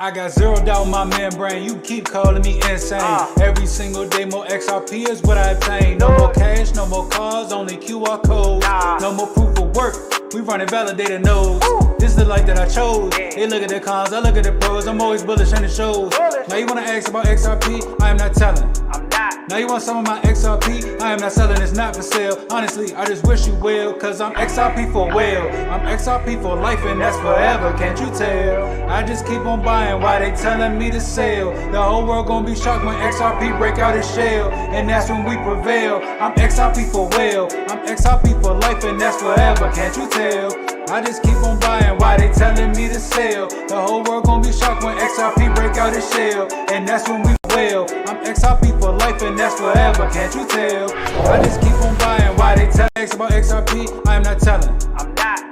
I got zero doubt in my membrane, you keep calling me insane. Every single day more XRP is what I obtain. No more cash, no more cars, only QR codes. No more proof of work, we running validated nodes. This is the life that I chose. They look at the cons, I look at the pros. I'm always bullish in the shows. Now you wanna ask about XRP, I am not telling. Now you want some of my XRP, I am not selling, it's not for sale. Honestly, I just wish you will, cause I'm XRP for well. I'm XRP for life and that's forever, can't you tell? I just keep on buying while they telling me to sell. The whole world gonna be shocked when XRP break out its shell, and that's when we prevail. I'm XRP for well, I'm XRP for life and that's forever, can't you tell? I just keep on buying while they telling me to sell. The whole world gonna be shocked when XRP break out its shell, and that's when we well. I'm XRP for life and that's forever, can't you tell? I just keep on buying while they tell X about XRP, I am not telling.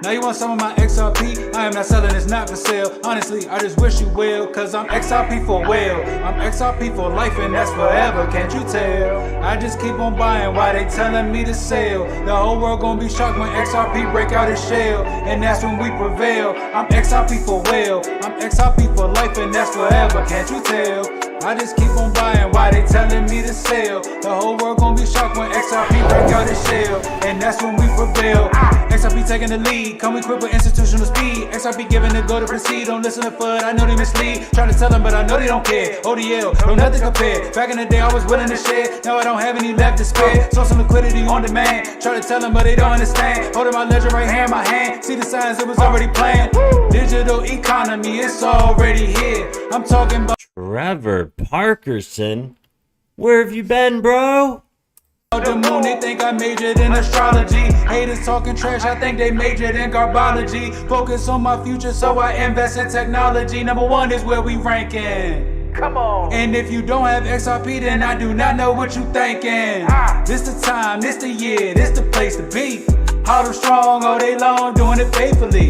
Now you want some of my XRP, I am not selling, it's not for sale. Honestly, I just wish you will, cause I'm XRP for well. I'm XRP for life and that's forever, can't you tell? I just keep on buying while they telling me to sell. The whole world gonna be shocked when XRP break out its shell, and that's when we prevail. I'm XRP for well, I'm XRP for life and that's forever, can't you tell? I just keep on buying while they telling me to sell. The whole world gonna be shocked when XRP break out its shell, and that's when we prevail. XRP taking the lead, come equipped with institutional speed. XRP giving the go to proceed, don't listen to FUD, I know they mislead. Trying to tell them but I know they don't care. ODL, no nothing compared. Back in the day I was willing to share, now I don't have any left to spare. So some liquidity on demand, try to tell them but they don't understand. Holding my ledger right here in my hand, see the signs it was already planned. Digital economy, it's already here. I'm talking about Trevor Parkerson, where have you been, bro? the moon. They think I majored in astrology. Haters talking trash, I think they majored in garbology. Focus on my future, so I invest in technology. Number one is where we ranking. Come on. And if you don't have XRP, then I do not know what you thinking. This the time, this the year, this the place to be. Hard and strong all day long, doing it faithfully.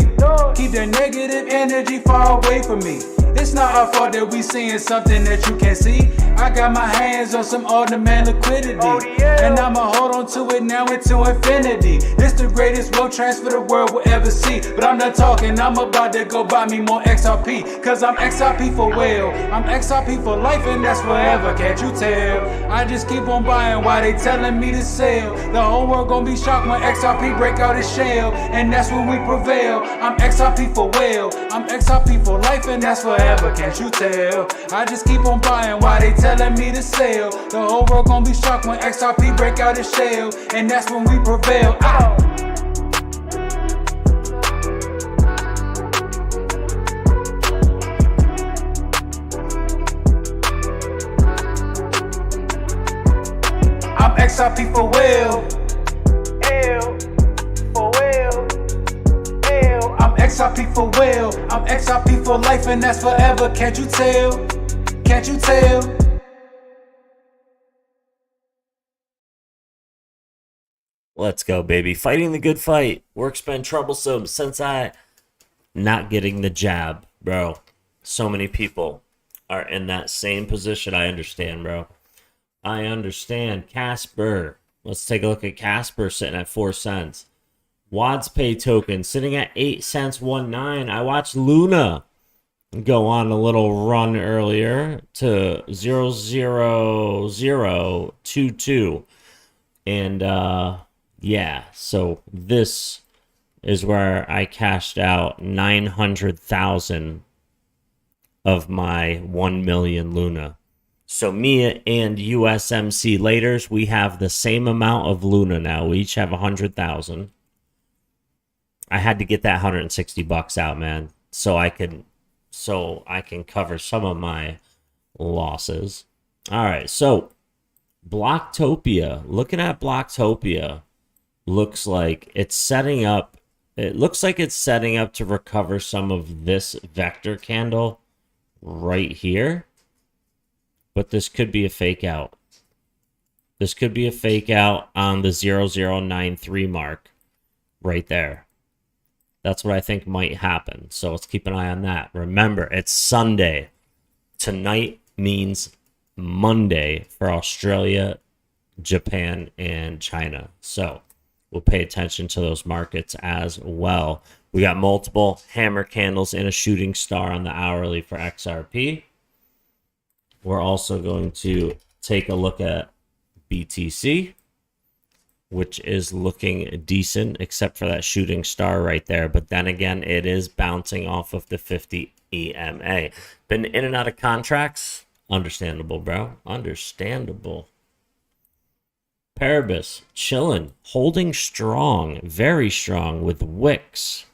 Keep that negative energy far away from me. It's not our fault that we seeing something that you can't see. I got my hands on some on-demand liquidity, and I'ma hold on to it now into infinity. This the greatest wealth transfer the world will ever see. But I'm not talking, I'm about to go buy me more XRP, cause I'm XRP for well. I'm XRP for life and that's forever, can't you tell? I just keep on buying while they telling me to sell. The whole world gonna be shocked when XRP break out its shell, and that's when we prevail. I'm XRP for well, I'm XRP for life and that's forever, can't you tell? I just keep on buying while they telling me to sell. The whole world gonna be shocked when XRP break out its shell, and that's when we prevail. I'm XRP for well. I'm XRP for well, I'm XRP for life and that's forever, can't you tell? Can't you tell? Let's go, baby. Fighting the good fight. Work's been troublesome since I not getting the jab, bro. So many people are in that same position. I understand, bro. I understand. Casper. Let's take a look at Casper sitting at 4 cents. WadsPay token sitting at 8 cents 19. I watched Luna go on a little run earlier to 0.00022. And yeah, so this is where I cashed out 900,000 of my 1 million Luna. So me and USMC Laters, we have the same amount of Luna now. We each have 100,000. I had to get that $160 out, man, so I can cover some of my losses. All right, so Blocktopia. Looking at Blocktopia, looks like it's setting up. It looks like it's setting up to recover some of this vector candle right here, but this could be a fake out. This could be a fake out on the 0093 mark right there. That's what I think might happen. So let's keep an eye on that. Remember, it's Sunday. Tonight means Monday for Australia, Japan, and China. So we'll pay attention to those markets as well. We got multiple hammer candles and a shooting star on the hourly for XRP. We're also going to take a look at BTC, which is looking decent, except for that shooting star right there. But then again, it is bouncing off of the 50 EMA. Been in and out of contracts. Understandable, bro. Understandable. Paribus, chilling, holding strong, very strong, with wicks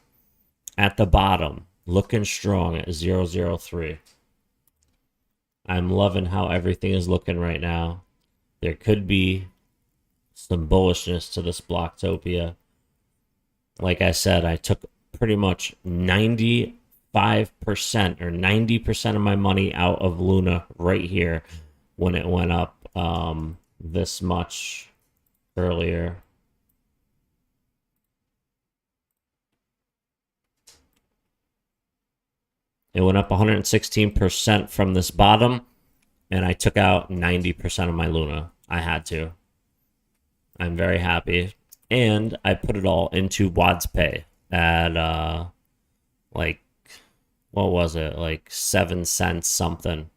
at the bottom, looking strong at 003. I'm loving how everything is looking right now. There could be some bullishness to this Blocktopia. Like I said, I took pretty much 95% or 90% of my money out of Luna right here when it went up this much earlier. It went up 116% from this bottom, and I took out 90% of my Luna. I had to. I'm very happy. And I put it all into WadsPay at, like, what was it? Like 7 cents something.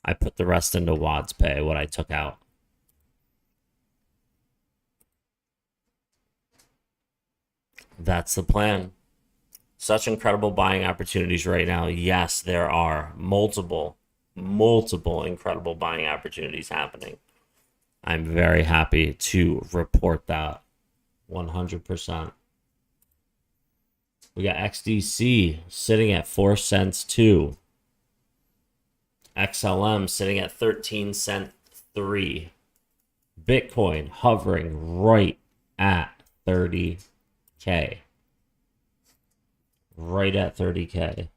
I put the rest into WadsPay, what I took out. That's the plan. Such incredible buying opportunities right now. Yes, there are multiple incredible buying opportunities happening. I'm very happy to report that 100%. We got XDC sitting at 4 cents too. XLM sitting at 13 cent 3. Bitcoin hovering right at 30K. Right at 30K.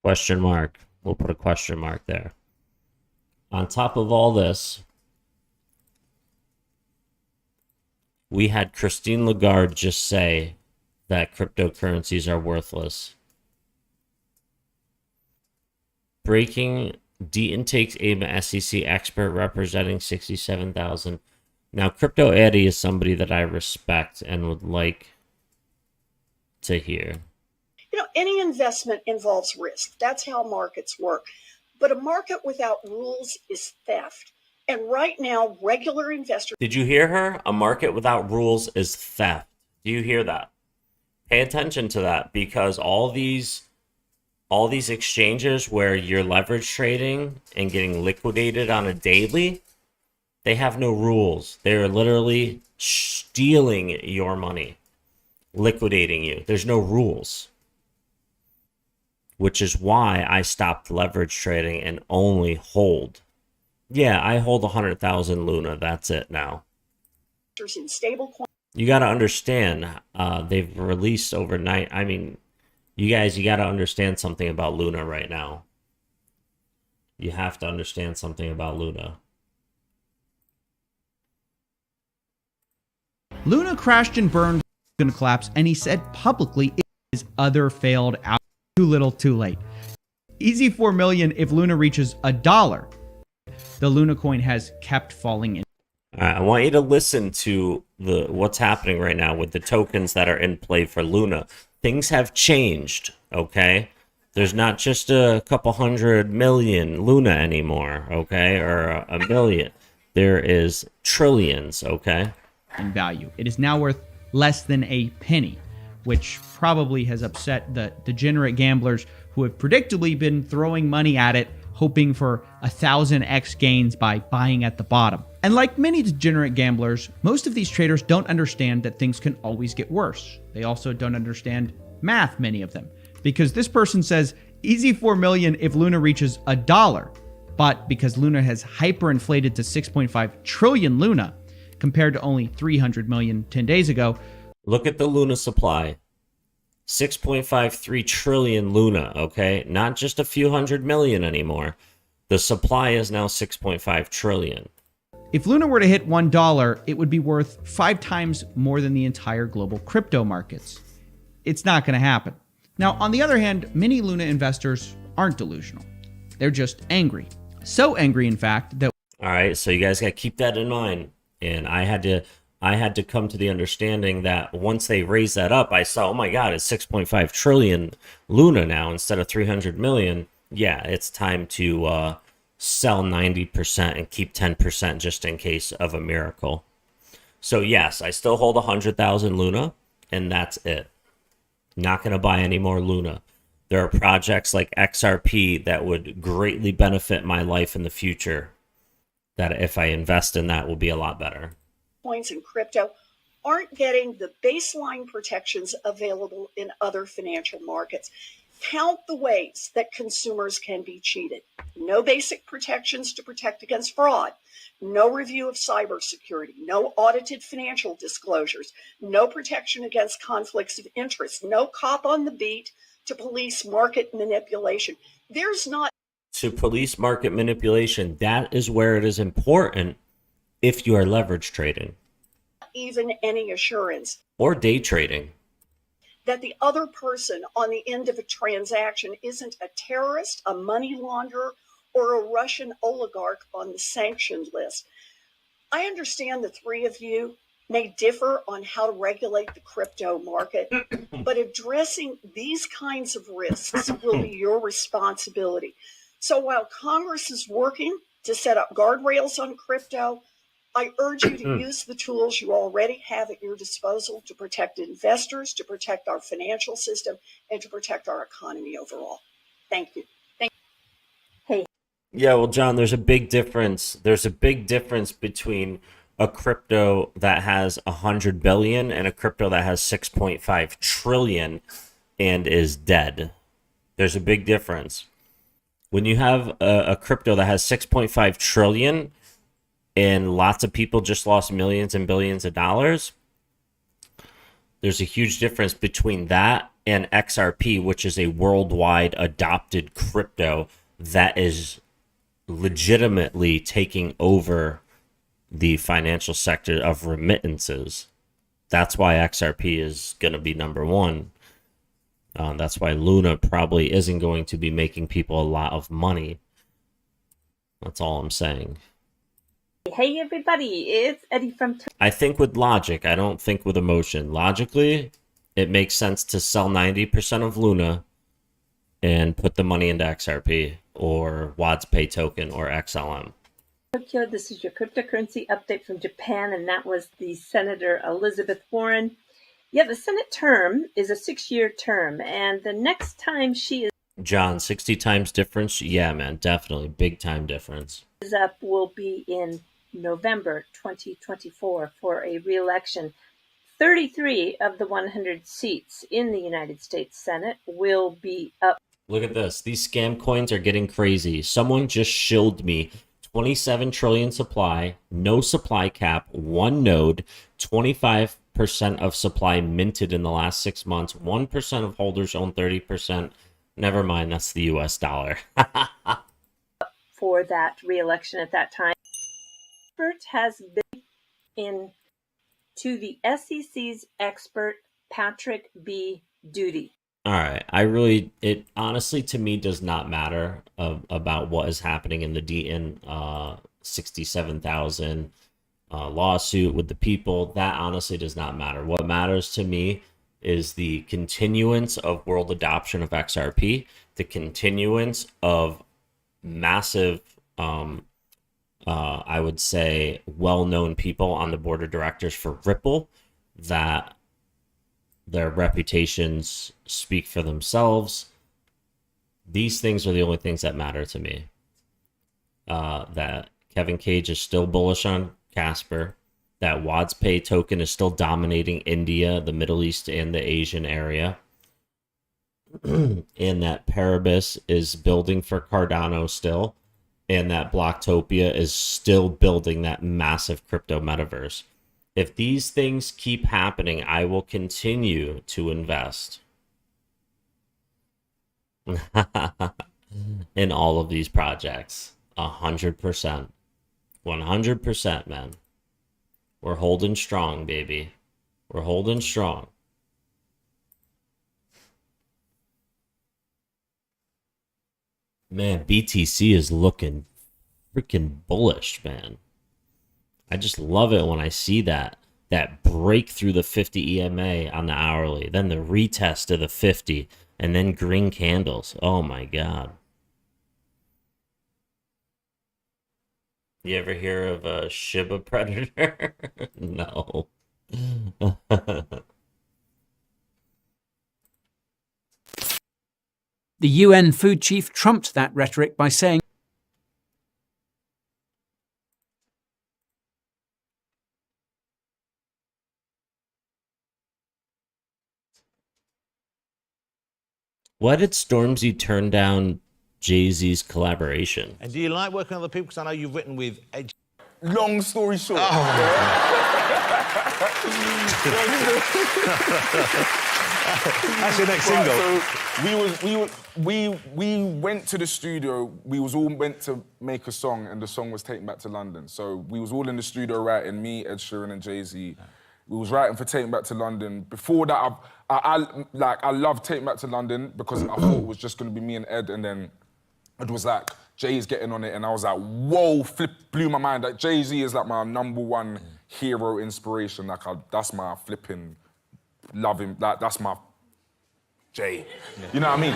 Question mark. We'll put a question mark there. On top of all this, we had Christine Lagarde just say that cryptocurrencies are worthless. Breaking, Deaton takes aim at SEC expert representing 67,000. Now, Crypto Eddie is somebody that I respect and would like to hear. You know, any investment involves risk. That's how markets work. But a market without rules is theft. And right now, regular investors... Did you hear her? A market without rules is theft. Do you hear that? Pay attention to that, because all these exchanges where you're leverage trading and getting liquidated on a daily, they have no rules. They're literally stealing your money, liquidating you. There's no rules. Which is why I stopped leverage trading and only hold. Yeah, I hold 100,000 Luna. That's it now. in stablecoin. You got to understand, they've released overnight. I mean, you got to understand something about Luna right now. You have to understand something about Luna. Luna crashed and burned, going to collapse, and he said publicly his other failed out. Too little, too late. Easy 4 million if Luna reaches $1. The Luna coin has kept falling in. I want you to listen to what's happening right now with the tokens that are in play for Luna. Things have changed, okay? There's not just a couple 100 million Luna anymore, okay? Or a million. There is trillions, okay? In value. It is now worth less than a penny, which probably has upset the degenerate gamblers who have predictably been throwing money at it, hoping for 1,000x gains by buying at the bottom. And like many degenerate gamblers, most of these traders don't understand that things can always get worse. They also don't understand math, many of them, because this person says easy 4 million if Luna reaches $1. But because Luna has hyperinflated to 6.5 trillion Luna, compared to only 300 million 10 days ago. Look at the Luna supply. 6.53 trillion Luna, okay? Not just a few hundred million anymore. The supply is now 6.5 trillion. If Luna were to hit $1, it would be worth 5 times more than the entire global crypto markets. It's not going to happen. Now, on the other hand, many Luna investors aren't delusional. They're just angry. So angry, in fact, that All right, so you guys got to keep that in mind. And I had to come to the understanding that once they raised that up, I saw, oh my God, it's 6.5 trillion Luna now instead of 300 million. Yeah, it's time to sell 90% and keep 10% just in case of a miracle. So yes, I still hold 100,000 Luna, and that's it. Not going to buy any more Luna. There are projects like XRP that would greatly benefit my life in the future, that if I invest in that will be a lot better. Coins in crypto aren't getting the baseline protections available in other financial markets. Count the ways that consumers can be cheated. No basic protections to protect against fraud. No review of cybersecurity. No audited financial disclosures. No protection against conflicts of interest. No cop on the beat to police market manipulation. There's not To police market manipulation, that is where it is important if you are leverage trading even any assurance or day trading. that the other person on the end of a transaction isn't a terrorist, a money launderer, or a Russian oligarch on the sanctioned list. I understand the three of you may differ on how to regulate the crypto market, but addressing these kinds of risks will be your responsibility. So while Congress is working to set up guardrails on crypto, I urge you to use the tools you already have at your disposal to protect investors, to protect our financial system, and to protect our economy overall. Thank you. Yeah, well, John, there's a big difference. There's a big difference between a crypto that has 100 billion and a crypto that has 6.5 trillion and is dead. There's a big difference. When you have a crypto that has 6.5 trillion and lots of people just lost millions and billions of dollars, there's a huge difference between that and XRP, which is a worldwide adopted crypto that is legitimately taking over the financial sector of remittances. That's why XRP is going to be number one. That's why Luna probably isn't going to be making people a lot of money. That's all I'm saying. Hey everybody, it's Eddie from I think with logic. I don't think with emotion. Logically, it makes sense to sell 90% of Luna and put the money into XRP or WadsPay token or XLM. Tokyo. This is your cryptocurrency update from Japan, and that was the Senator Elizabeth Warren. Yeah, the Senate term is a 6-year term, and the next time she John, 60 times difference? Yeah, man, definitely. Big time difference. is up will be in November 2024 for a re-election. 33 of the 100 seats in the United States Senate will be up. Look at this. These scam coins are getting crazy. Someone just shilled me 27 trillion supply, no supply cap, one node, 25% of supply minted in the last 6 months, 1% of holders own 30%. Never mind, that's the US dollar. For that re-election at that time. Expert has been in to the SEC's expert Patrick B. Duty. All right. It honestly to me does not matter about what is happening in the Deaton 67,000 lawsuit with the people. That honestly does not matter. What matters to me is the continuance of world adoption of XRP, the continuance of massive, I would say, well-known people on the board of directors for Ripple that their reputations speak for themselves. These things are the only things that matter to me. That Kevin Cage is still bullish on Casper, that WadsPay token is still dominating India, the Middle East, and the Asian area, and that Paribus is building for Cardano still, and that Blocktopia is still building that massive crypto metaverse. If these things keep happening, I will continue to invest. in all of these projects. 100%. 100%, man. We're holding strong, baby. We're holding strong. Man, BTC is looking freaking bullish, man. I just love it when I see that break through the 50 EMA on the hourly, then the retest of the 50, and then green candles. Oh my god. You ever hear of a Shiba predator? No. The UN food chief trumped that rhetoric by saying, Why did Stormzy turn down Jay-Z's collaboration? And do you like working with other people? Because I know you've written with Ed. Long story short. That's your next single. So we went to the studio. We was all meant to make a song, and the song was taken back to London. So we was all in the studio writing, me, Ed Sheeran, and Jay-Z. We was writing for Taking Back to London. Before that, I loved Taking Back to London because I thought it was just gonna be me and Ed, and then it was like Jay's getting on it, and I was like, whoa, blew my mind. Like Jay-Z is like my #1 hero inspiration. Like that's my flipping love him. Like that's my Jay. You know what I mean?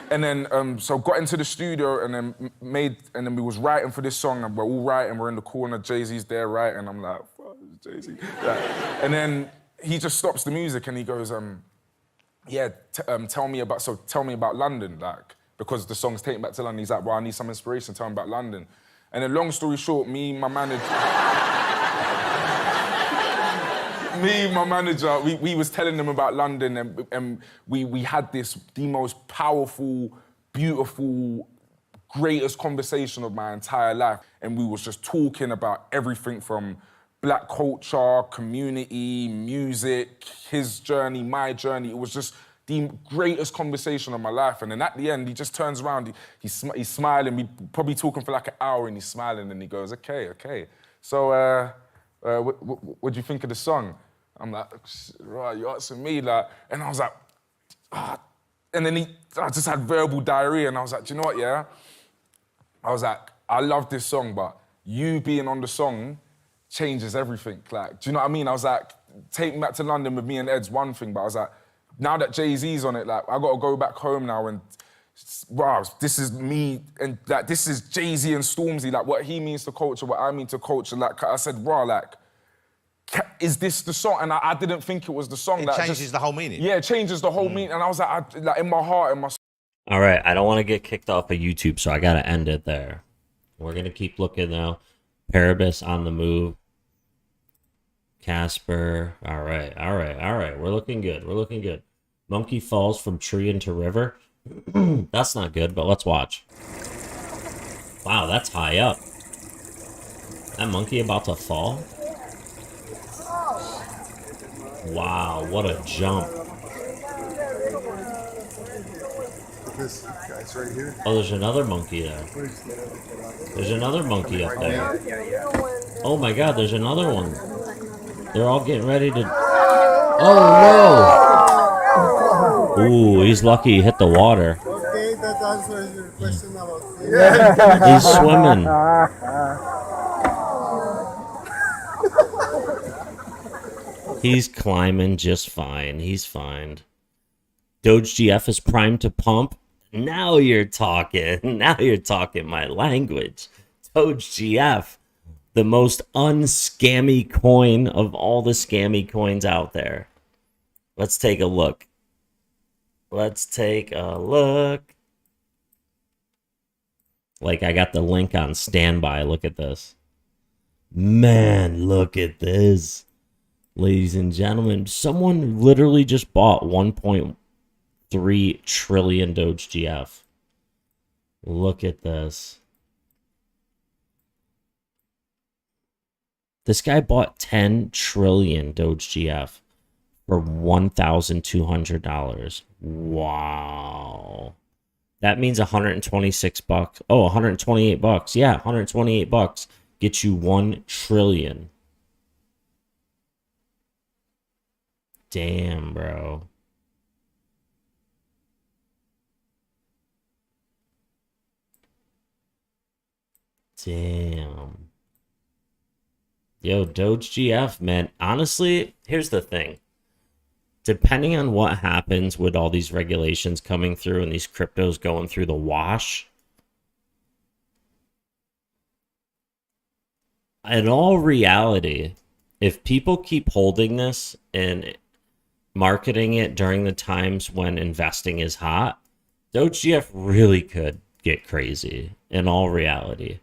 And then so got into the studio and then we was writing for this song, and we're all writing. We're in the corner. Jay-Z's there writing. I'm like, fuck, Jay-Z. And then he just stops the music and he goes, yeah, tell me about London, like. Because the song's Taking Back to London. He's like, well, I need some inspiration, tell me about London. And then long story short, me, my manager, we was telling them about London, and we had the most powerful, beautiful, greatest conversation of my entire life. And we was just talking about everything from black culture, community, music, his journey, my journey. It was just the greatest conversation of my life. And then at the end, he just turns around, he's smiling. We probably talking for like an hour, and he's smiling, and he goes, okay. So, what do you think of the song? I'm like, right, you're asking me, like, and I was like, and then I just had verbal diarrhea, and I was like, do you know what, yeah? I was like, I love this song, but you being on the song changes everything. Like, do you know what I mean? I was like, Taking Back to London with me and Ed's one thing, but I was like, now that Jay-Z's on it, like, I gotta go back home now and, wow, this is me, and like, this is Jay-Z and Stormzy, like, what he means to culture, what I mean to culture. Like, I said, wow, like, is this the song? And I didn't think it was the song. It changes the whole meaning. Yeah, it changes the whole meaning. And I was like, in my heart, in my... All right, I don't want to get kicked off of YouTube, so I got to end it there. We're going to keep looking, though. Parabus on the move. Casper. All right. We're looking good. Monkey falls from tree into river. That's not good, but let's watch. Wow, that's high up. That monkey about to fall? Wow, what a jump. This guy's right here. Oh, there's another monkey there. There's another monkey up there. Oh my god, there's another one. They're all getting ready to... Oh no! Ooh, he's lucky he hit the water. Okay, that answers your question about... He's swimming. He's climbing just fine. He's fine. Doge GF is primed to pump. Now you're talking. Now you're talking my language. Doge GF, the most unscammy coin of all the scammy coins out there. Let's take a look. Let's take a look. Like, I got the link on standby. Look at this. Man, look at this. Ladies and gentlemen, someone literally just bought 1.3 trillion Doge GF. Look at this. This guy bought 10 trillion Doge GF for $1,200. Wow. That means 126 bucks. Oh, 128 bucks. Yeah, 128 bucks gets you 1 trillion. Damn, bro. Damn. Yo, Doge GF, man. Honestly, here's the thing. Depending on what happens with all these regulations coming through and these cryptos going through the wash, in all reality, if people keep holding this and marketing it during the times when investing is hot, Doge GF really could get crazy in all reality.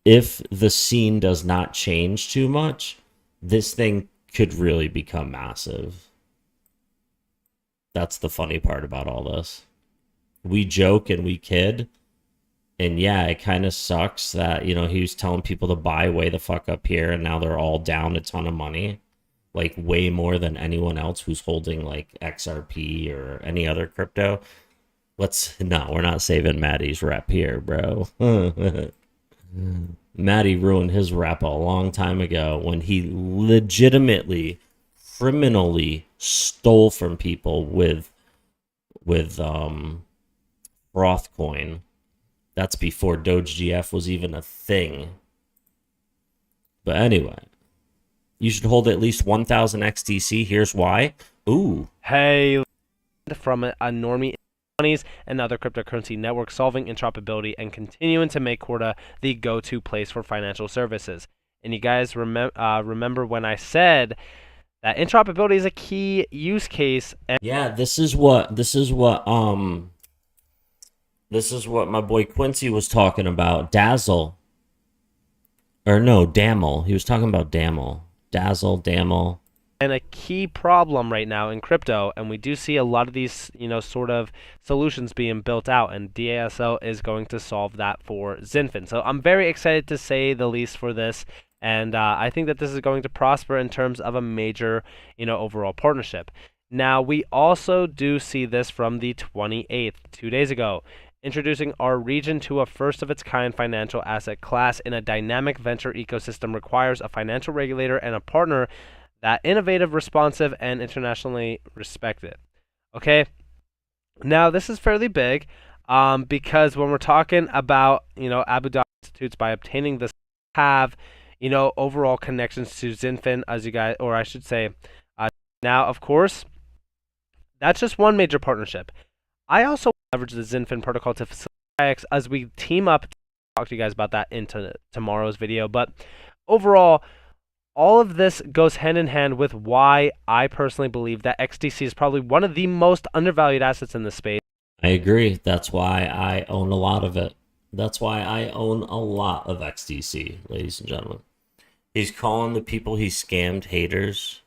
If the scene does not change too much, this thing could really become massive. That's the funny part about all this. We joke and we kid. And yeah, it kind of sucks that, you know, he was telling people to buy way the fuck up here and now they're all down a ton of money. Like way more than anyone else who's holding like XRP or any other crypto. No, we're not saving Maddie's rep here, bro. Maddie ruined his rep a long time ago when he legitimately, criminally stole from people with Frothcoin. That's before Doge GF was even a thing. But anyway, you should hold at least 1,000 XTC. Here's why. Ooh. Hey, from a normie and other cryptocurrency networks solving interoperability and continuing to make Corda the go-to place for financial services. And you guys remember when I said that interoperability is a key use case. And yeah, this is what my boy Quincy was talking about. Dazzle. Or no, Daml. He was talking about Daml. Dazzle, Daml. And a key problem right now in crypto, and we do see a lot of these, you know, sort of solutions being built out, and DASL is going to solve that for Zinfin. So I'm very excited to say the least for this, and I think that this is going to prosper in terms of a major, you know, overall partnership. Now, we also do see this from the 28th, 2 days ago, introducing our region to a first-of-its-kind financial asset class in a dynamic venture ecosystem requires a financial regulator and a partner that innovative, responsive, and internationally respected. Okay, now this is fairly big because when we're talking about, you know, Abu Dhabi institutes by obtaining this have, you know, overall connections to Zinfin, as you guys, or I should say, now of course, that's just one major partnership. I also leverage the Zinfin protocol to facilitate as we team up. Talk to you guys about that into tomorrow's video, but overall, all of this goes hand in hand with why I personally believe that XDC is probably one of the most undervalued assets in the space. I agree. That's why I own a lot of it. That's why I own a lot of XDC, ladies and gentlemen. He's calling the people he scammed haters.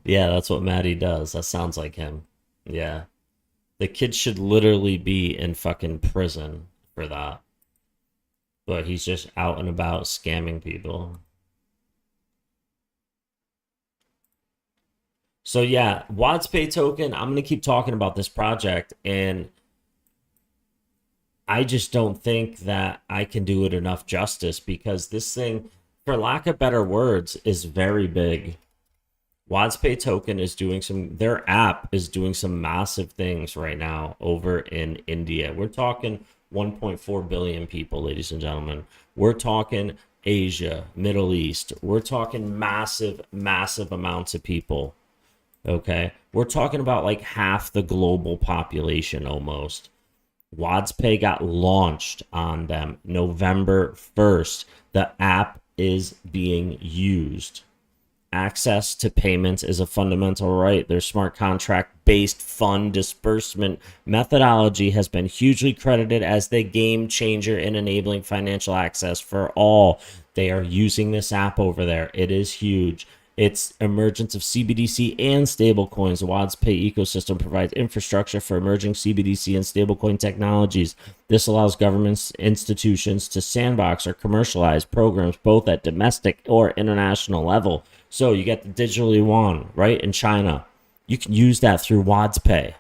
Yeah, that's what Maddie does. That sounds like him. Yeah. The kid should literally be in fucking prison for that. But he's just out and about scamming people. So yeah, WadsPay token, I'm going to keep talking about this project, and I just don't think that I can do it enough justice because this thing, for lack of better words, is very big. WadsPay token is doing their app is doing some massive things right now over in India. We're talking 1.4 billion people, ladies and gentlemen. We're talking Asia, Middle East. We're talking massive, massive amounts of people. Okay? We're talking about like half the global population almost. WadsPay got launched on them November 1st. The app is being used. Access to payments is a fundamental right. Their smart contract-based fund disbursement methodology has been hugely credited as the game changer in enabling financial access for all. They are using this app over there. It is huge. Its emergence of CBDC and stablecoins. The WadsPay ecosystem provides infrastructure for emerging CBDC and stablecoin technologies. This allows governments, institutions to sandbox or commercialize programs both at domestic or international level. So you get the digital yuan, right, in China. You can use that through WadsPay.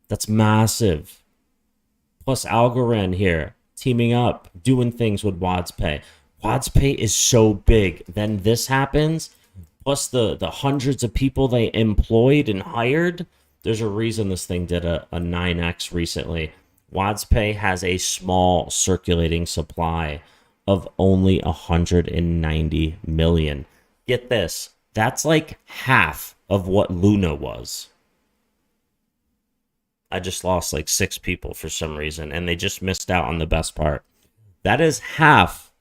That's massive. Plus Algorand here, teaming up, doing things with WadsPay. WadsPay is so big. Then this happens, plus the hundreds of people they employed and hired. There's a reason this thing did a 9x recently. WadsPay has a small circulating supply of only 190 million. Get this, that's like half of what Luna was. I just lost like 6 people for some reason, and they just missed out on the best part. That is half.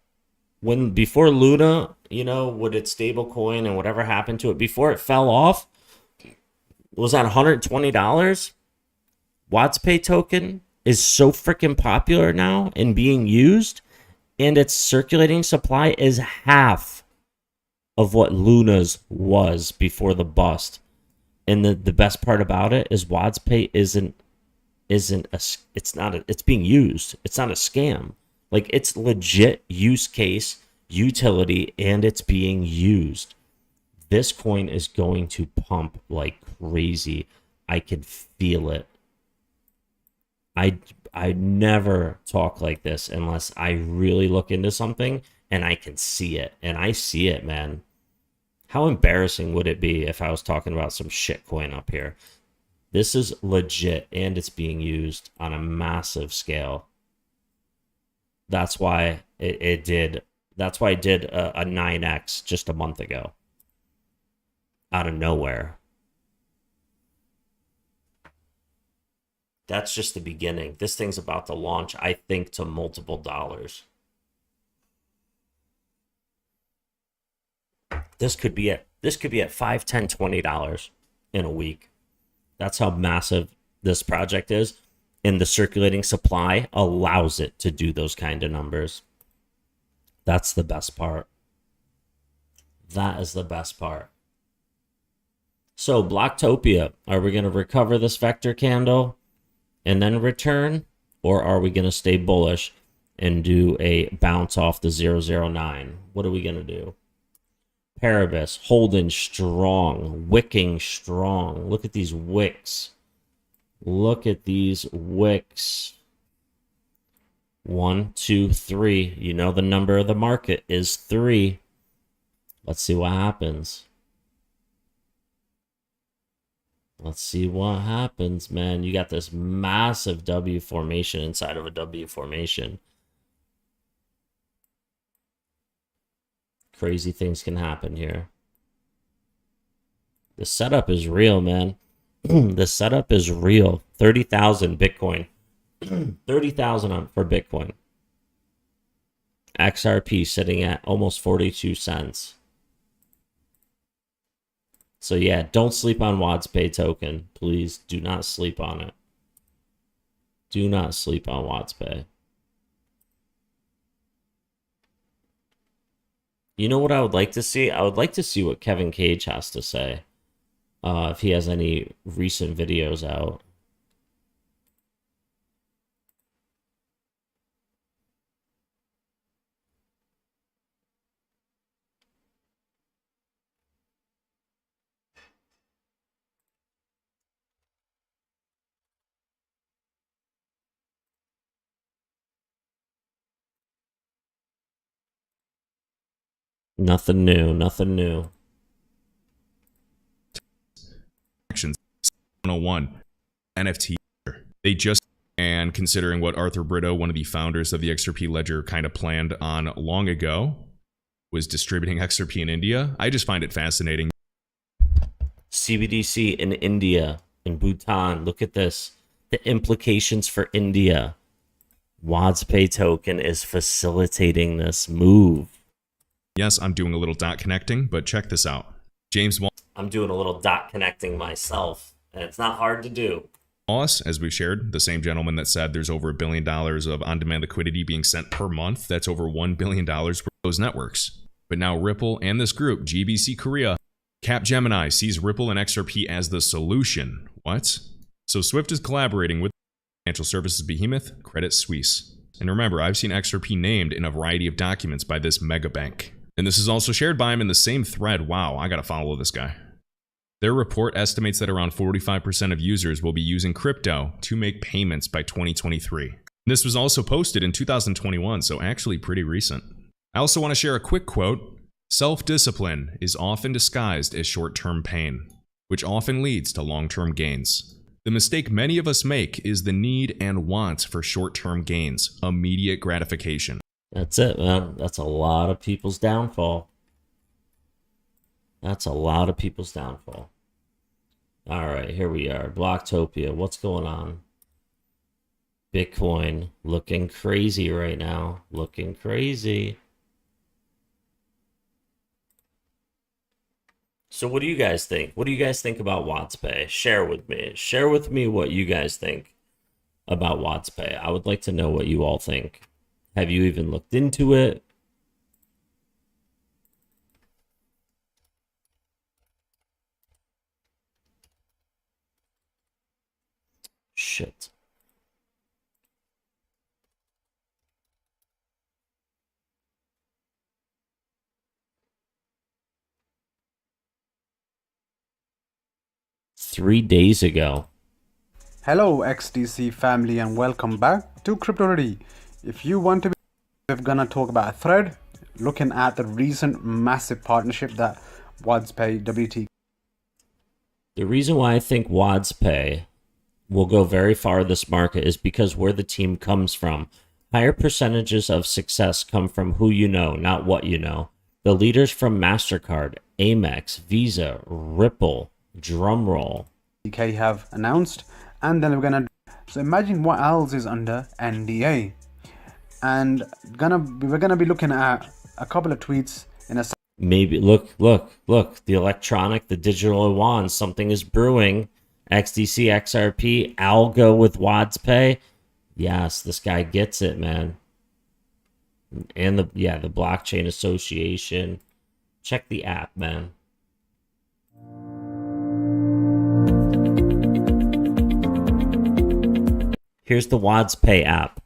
When before Luna, you know, with its stable coin and whatever happened to it, before it fell off, was at $120. WadsPay token is so freaking popular now and being used, and its circulating supply is half of what Luna's was before the bust. And the best part about it is WadsPay it's being used. It's not a scam. Like, it's legit use case, utility, and it's being used. This coin is going to pump like crazy. I can feel it. I never talk like this unless I really look into something and I can see it. And I see it, man. How embarrassing would it be if I was talking about some shit coin up here? This is legit, and it's being used on a massive scale. That's why it did. That's why it did a 9x just a month ago. Out of nowhere. That's just the beginning. This thing's about to launch, I think, to multiple dollars. This could be at $5, $10, $20 in a week. That's how massive this project is, and the circulating supply allows it to do those kind of numbers. That's the best part. That is the best part. So Blocktopia, are we going to recover this vector candle and then return, or are we going to stay bullish and do a bounce off the 009? What are we going to do? Paribus holding strong, wicking strong. Look at these wicks. Look at these wicks. 1, 2, 3. You know the number of the market is 3. Let's see what happens. Let's see what happens, man. You got this massive W formation inside of a W formation. Crazy things can happen here. The setup is real, man. The setup is real. 30,000 Bitcoin. 30,000 for Bitcoin. XRP sitting at almost 42 cents. So yeah, don't sleep on WadsPay token. Please do not sleep on it. Do not sleep on WadsPay. You know what I would like to see? I would like to see what Kevin Cage has to say. If he has any recent videos out. Nothing new, nothing new. Actions 101 NFT. They just, and considering what Arthur Brito, one of the founders of the XRP Ledger, kind of planned on long ago, was distributing XRP in India. I just find it fascinating. CBDC in India, in Bhutan. Look at this. The implications for India. WadsPay token is facilitating this move. Yes, I'm doing a little dot connecting, but check this out. James I'm doing a little dot connecting myself, and it's not hard to do. Wallace, as we've shared, the same gentleman that said there's over $1 billion of on-demand liquidity being sent per month. That's over $1 billion for those networks. But now Ripple and this group, GBC Korea, Capgemini sees Ripple and XRP as the solution. What? So Swift is collaborating with financial services behemoth Credit Suisse. And remember, I've seen XRP named in a variety of documents by this mega bank. And this is also shared by him in the same thread. Wow, I gotta follow this guy. Their report estimates that around 45% of users will be using crypto to make payments by 2023. This was also posted in 2021, so actually pretty recent. I also want to share a quick quote. Self-discipline is often disguised as short-term pain, which often leads to long-term gains. The mistake many of us make is the need and want for short-term gains, immediate gratification. That's it, man. That's a lot of people's downfall. That's a lot of people's downfall. All right, here we are. Blocktopia, what's going on? Bitcoin looking crazy right now. Looking crazy. So what do you guys think? What do you guys think about WatsPay? Share with me. Share with me what you guys think about WatsPay. I would like to know what you all think. Have you even looked into it? Shit. Three days ago. Hello XDC family and welcome back to Crypto Ready. If you want to be, we're gonna talk about a thread looking at the recent massive partnership that WadsPay WT. The reason why I think WadsPay will go very far in this market is because where the team comes from. Higher percentages of success come from who you know, not what you know. The leaders from MasterCard, Amex, Visa, Ripple, drumroll. DK have announced, and then we're gonna. So imagine what else is under NDA, and we're gonna be looking at a couple of tweets in a. Maybe look. The electronic, the digital yuan, something is brewing. XDC, XRP, Algo with WadsPay. Yes, this guy gets it, man. And the blockchain association. Check the app, man. Here's the WadsPay app.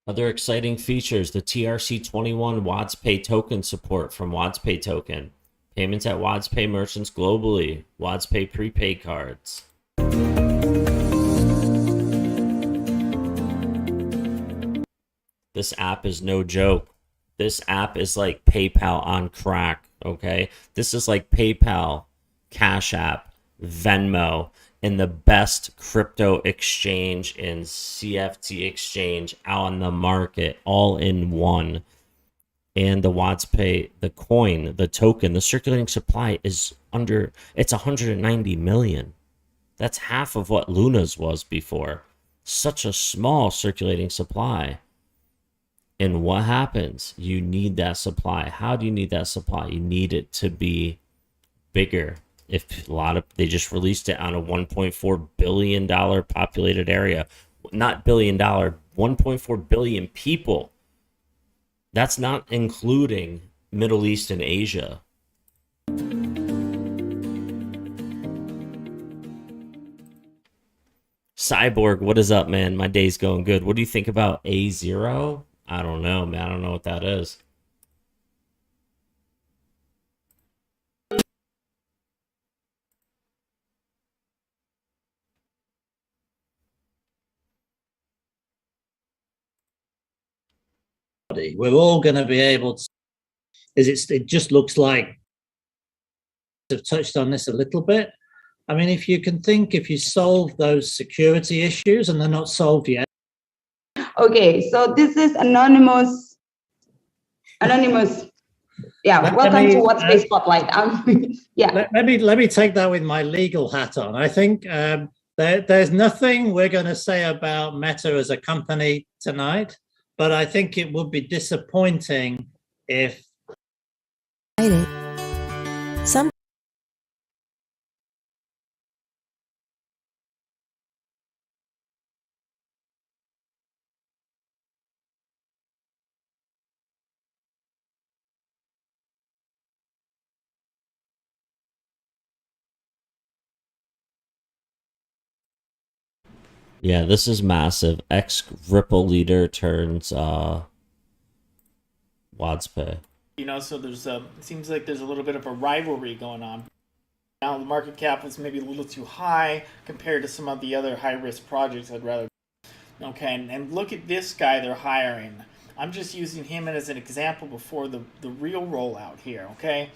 Other exciting features, the TRC21 WadsPay token support from WadsPay token. Payments at WadsPay merchants globally. WadsPay prepaid cards. This app is no joke. This app is like PayPal on crack, okay? This is like PayPal, Cash App, Venmo, and the best crypto exchange and CFT exchange out on the market, all in one. And the WadsPay, the coin, the token, the circulating supply is it's 190 million. That's half of what Luna's was before. Such a small circulating supply. And what happens? You need that supply. How do you need that supply? You need it to be bigger. If they just released it on a $1.4 billion populated area, not billion dollar, 1.4 billion people. That's not including Middle East and Asia. Cyborg, what is up, man? My day's going good. What do you think about A0? I don't know, man. I don't know what that is. We're all going to be able to. It just looks like I've touched on this a little bit. I mean, if you solve those security issues, and they're not solved yet. Okay, so this is Anonymous. Yeah, welcome to WhatsPay Spotlight. Yeah. Let me take that with my legal hat on. I think there's nothing we're going to say about Meta as a company tonight, but I think it would be disappointing if some Yeah, this is massive. Ex-Ripple leader turns WadsPay. You know, so there's it seems like there's a little bit of a rivalry going on. Now the market cap is maybe a little too high compared to some of the other high-risk projects I'd rather. Okay, and look at this guy they're hiring. I'm just using him as an example before the real rollout here, okay?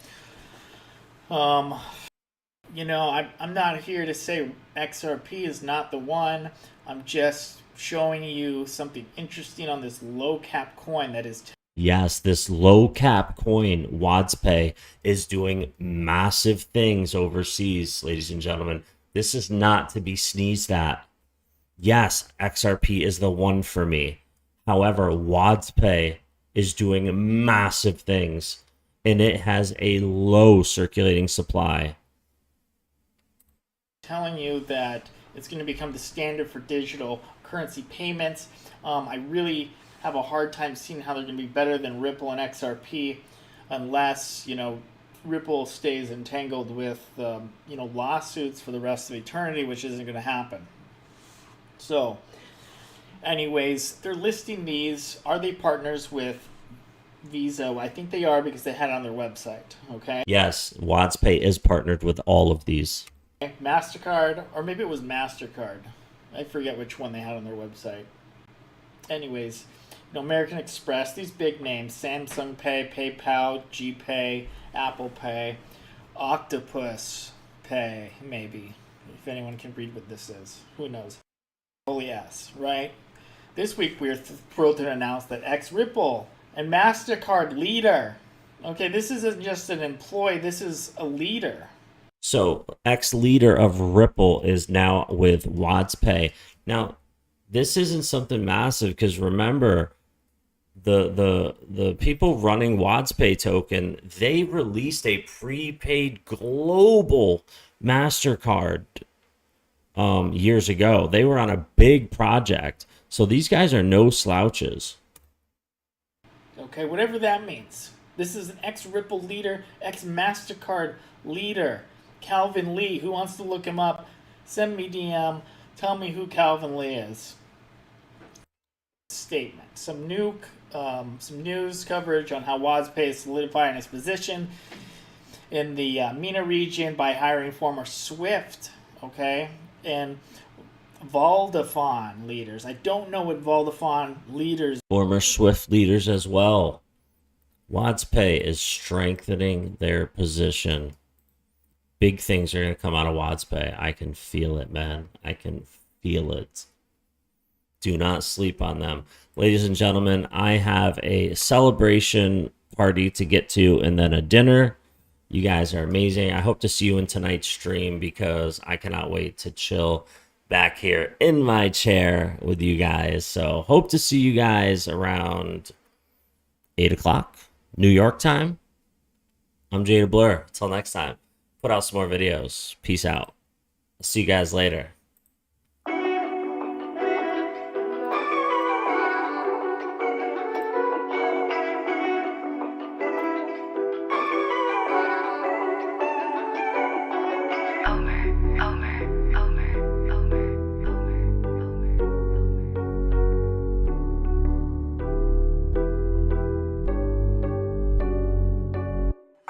You know, I'm not here to say XRP is not the one. I'm just showing you something interesting on this low cap coin that is... Yes, this low cap coin, WadsPay, is doing massive things overseas, ladies and gentlemen. This is not to be sneezed at. Yes, XRP is the one for me. However, WadsPay is doing massive things, and it has a low circulating supply. Telling you that it's going to become the standard for digital currency payments. I really have a hard time seeing how they're going to be better than Ripple and XRP unless, you know, Ripple stays entangled with, you know, lawsuits for the rest of eternity, which isn't going to happen. So, anyways, they're listing these. Are they partners with Visa? I think they are because they had it on their website, okay? Yes, WadsPay is partnered with all of these. MasterCard, or maybe it was MasterCard. I forget which one they had on their website. Anyways, you know, American Express, these big names, Samsung Pay, PayPal, GPay, Apple Pay, Octopus Pay, maybe. If anyone can read what this is. Who knows? Oh yes, right? This week we are thrilled to announce that ex-Ripple and MasterCard leader. Okay, this isn't just an employee, this is a leader. So, ex-leader of Ripple is now with WadsPay. Now, this isn't something massive because remember, the people running WadsPay token, they released a prepaid global MasterCard years ago. They were on a big project. So these guys are no slouches. Okay, whatever that means. This is an ex-Ripple leader, ex-MasterCard leader. Calvin Lee. Who wants to look him up? Send me DM. Tell me who Calvin Lee is. Statement. Some news coverage on how WadsPay is solidifying its position in the MENA region by hiring former SWIFT, okay, and Vodafone leaders. I don't know what Vodafone leaders. Former SWIFT leaders as well. WadsPay is strengthening their position. Big things are going to come out of WadsPay. I can feel it, man. I can feel it. Do not sleep on them. Ladies and gentlemen, I have a celebration party to get to and then a dinner. You guys are amazing. I hope to see you in tonight's stream because I cannot wait to chill back here in my chair with you guys. So hope to see you guys around 8 o'clock New York time. I'm Jada Blur. Until next time. Put out some more videos. Peace out. I'll see you guys later.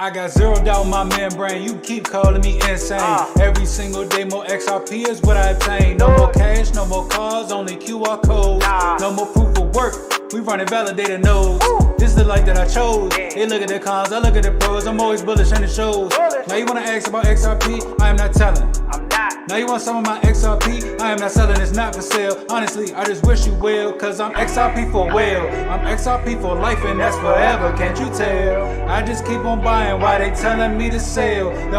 I got zero doubt in my membrane. You keep calling me insane. Every single day, more XRP is what I obtain. No more cash, no more cars, only QR codes. No more proof of work. We running validated nodes. This is the life that I chose. They look at the cons, I look at the pros. I'm always bullish and it shows. Now you wanna ask about XRP? I am not telling. Now you want some of my XRP? I am not selling, it's not for sale. Honestly, I just wish you well, cause I'm XRP for well. I'm XRP for life and that's forever, can't you tell? I just keep on buying while they telling me to sell. The